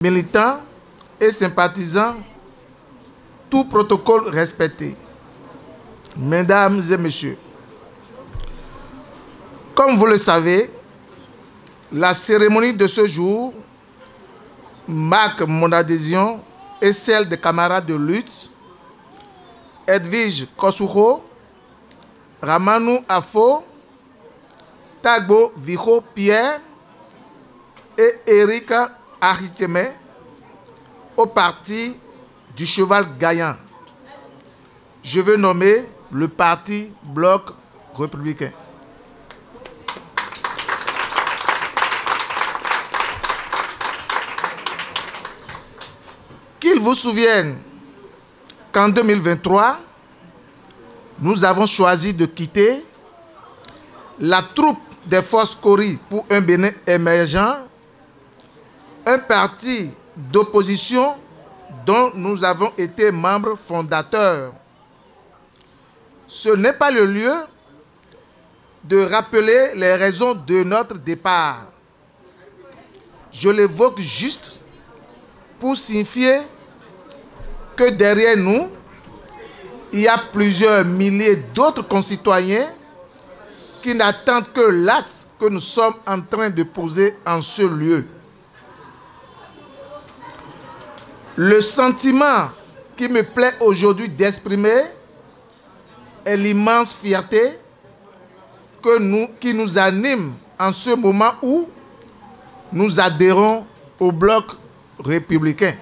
militants et sympathisants, tout protocole respecté. Mesdames et messieurs, comme vous le savez, la cérémonie de ce jour marque mon adhésion et celle des camarades de lutte Edwige Kosuro, Ramanou Afo, Tagbo Viho Pierre et Erika Ariteme au parti du Cheval Gaillant. Je veux nommer le parti Bloc républicain. Qu'il vous souvienne qu'en 2023, nous avons choisi de quitter la troupe des forces Kori pour un Bénin émergent, un parti d'opposition dont nous avons été membres fondateurs. Ce n'est pas le lieu de rappeler les raisons de notre départ. Je l'évoque juste pour signifier que derrière nous, il y a plusieurs milliers d'autres concitoyens qui n'attendent que l'acte que nous sommes en train de poser en ce lieu. Le sentiment qui me plaît aujourd'hui d'exprimer est l'immense fierté qui nous anime en ce moment où nous adhérons au bloc républicain.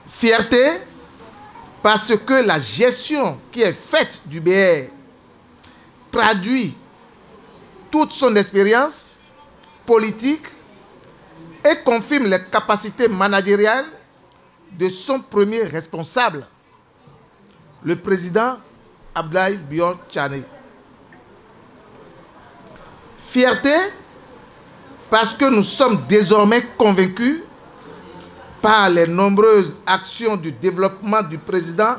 Fierté parce que la gestion qui est faite du BR traduit toute son expérience politique et confirme les capacités managériales de son premier responsable, le président Abdoulaye Bion Tchane. Fierté parce que nous sommes désormais convaincus par les nombreuses actions du développement du président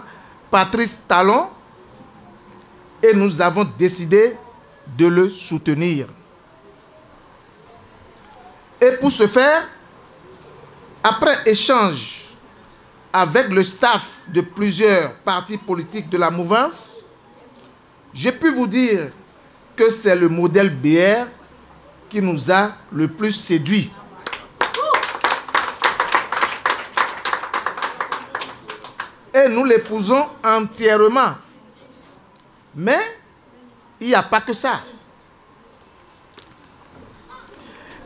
Patrice Talon et nous avons décidé de le soutenir. Et pour ce faire, après échange avec le staff de plusieurs partis politiques de la mouvance, j'ai pu vous dire que c'est le modèle BR qui nous a le plus séduit. Et nous l'épousons entièrement. Mais il n'y a pas que ça.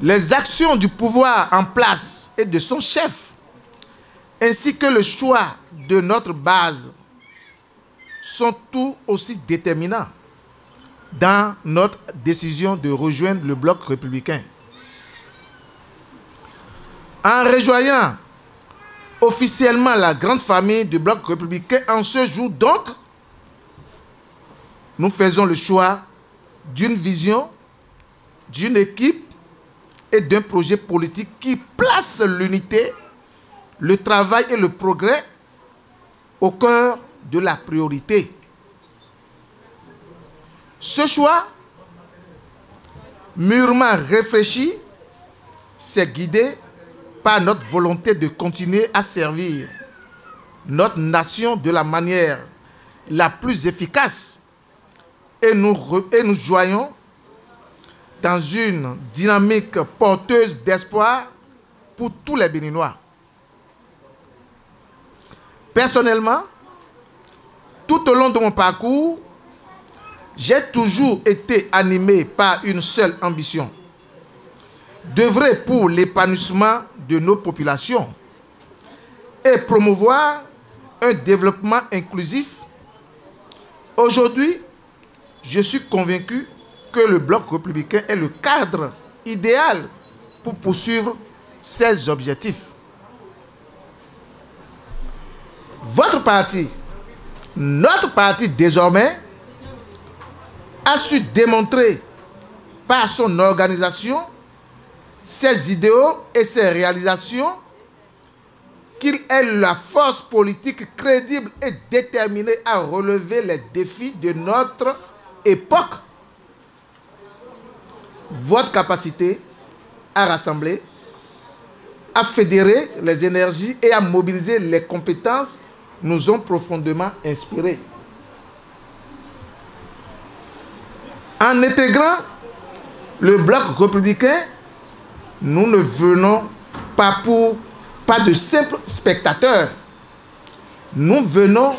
Les actions du pouvoir en place et de son chef, ainsi que le choix de notre base, sont tout aussi déterminants dans notre décision de rejoindre le bloc républicain. En rejoignant officiellement la grande famille du bloc républicain en ce jour, donc, nous faisons le choix d'une vision, d'une équipe et d'un projet politique qui place l'unité, le travail et le progrès au cœur de la priorité. Ce choix, mûrement réfléchi, s'est guidé par notre volonté de continuer à servir notre nation de la manière la plus efficace et nous joignons dans une dynamique porteuse d'espoir pour tous les Béninois. Personnellement, tout au long de mon parcours, j'ai toujours été animé par une seule ambition: d'œuvrer pour l'épanouissement de nos populations et promouvoir un développement inclusif. Aujourd'hui, je suis convaincu que le bloc républicain est le cadre idéal pour poursuivre ces objectifs. Votre parti, notre parti désormais, a su démontrer par son organisation, ses idéaux et ses réalisations qu'il est la force politique crédible et déterminée à relever les défis de notre époque. Votre capacité à rassembler, à fédérer les énergies et à mobiliser les compétences nous ont profondément inspirés. En intégrant le bloc républicain, nous ne venons pas de simples spectateurs. Nous venons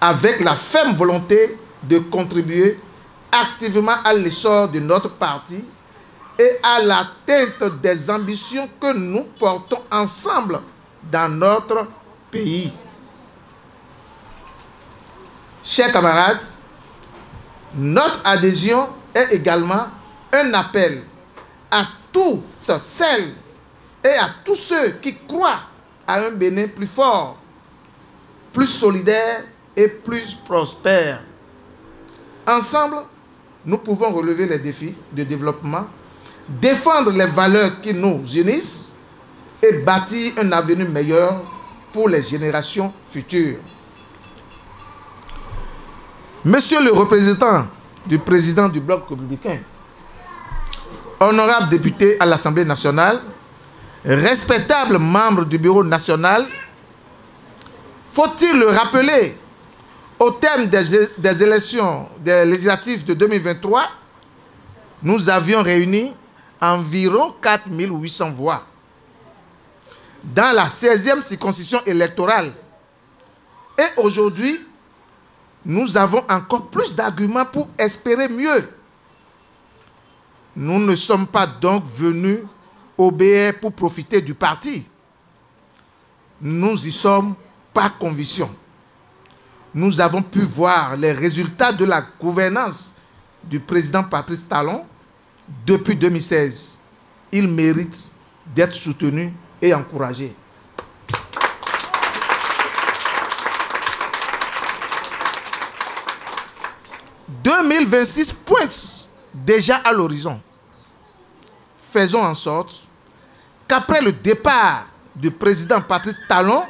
avec la ferme volonté de contribuer activement à l'essor de notre parti et à l'atteinte des ambitions que nous portons ensemble dans notre pays. Chers camarades, notre adhésion est également un appel à toutes celles et à tous ceux qui croient à un Bénin plus fort, plus solidaire et plus prospère. Ensemble, nous pouvons relever les défis de développement, défendre les valeurs qui nous unissent et bâtir un avenir meilleur pour les générations futures. Monsieur le représentant du président du bloc républicain, honorable député à l'Assemblée nationale, respectable membre du bureau national, faut-il le rappeler, au terme des élections des législatives de 2023, nous avions réuni environ 4800 voix. Dans la 16e circonscription électorale. Et aujourd'hui, nous avons encore plus d'arguments pour espérer mieux. Nous ne sommes pas donc venus au BR pour profiter du parti. Nous y sommes par conviction. Nous avons pu voir les résultats de la gouvernance du président Patrice Talon depuis 2016. Il mérite d'être soutenu et encouragé. « 2026 pointe déjà à l'horizon. Faisons en sorte qu'après le départ du président Patrice Talon,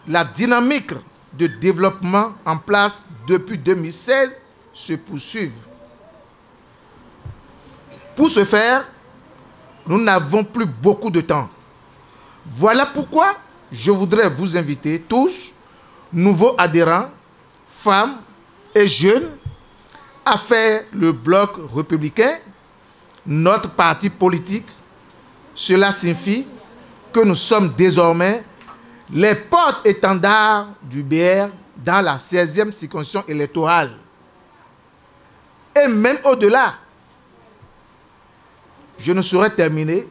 la dynamique de développement en place depuis 2016 se poursuive. Pour ce faire, nous n'avons plus beaucoup de temps. Voilà pourquoi je voudrais vous inviter tous, nouveaux adhérents, femmes et jeunes, à faire le bloc républicain, notre parti politique. Cela signifie que nous sommes désormais les porte-étendards du BR dans la 16e circonscription électorale. Et même au-delà, je ne saurais terminer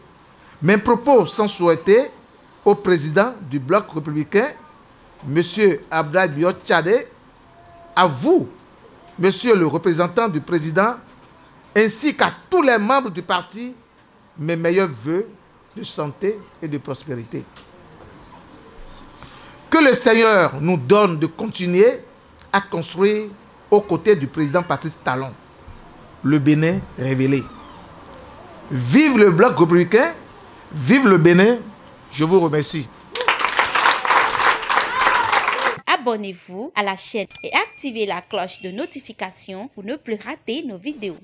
mes propos sans souhaiter au président du bloc républicain, M. Abdoulaye Biot Tchadé, à vous, Monsieur le représentant du président, ainsi qu'à tous les membres du parti, mes meilleurs vœux de santé et de prospérité. Que le Seigneur nous donne de continuer à construire aux côtés du président Patrice Talon, le Bénin révélé. Vive le bloc républicain, vive le Bénin, je vous remercie. Abonnez-vous à la chaîne et activez la cloche de notification pour ne plus rater nos vidéos.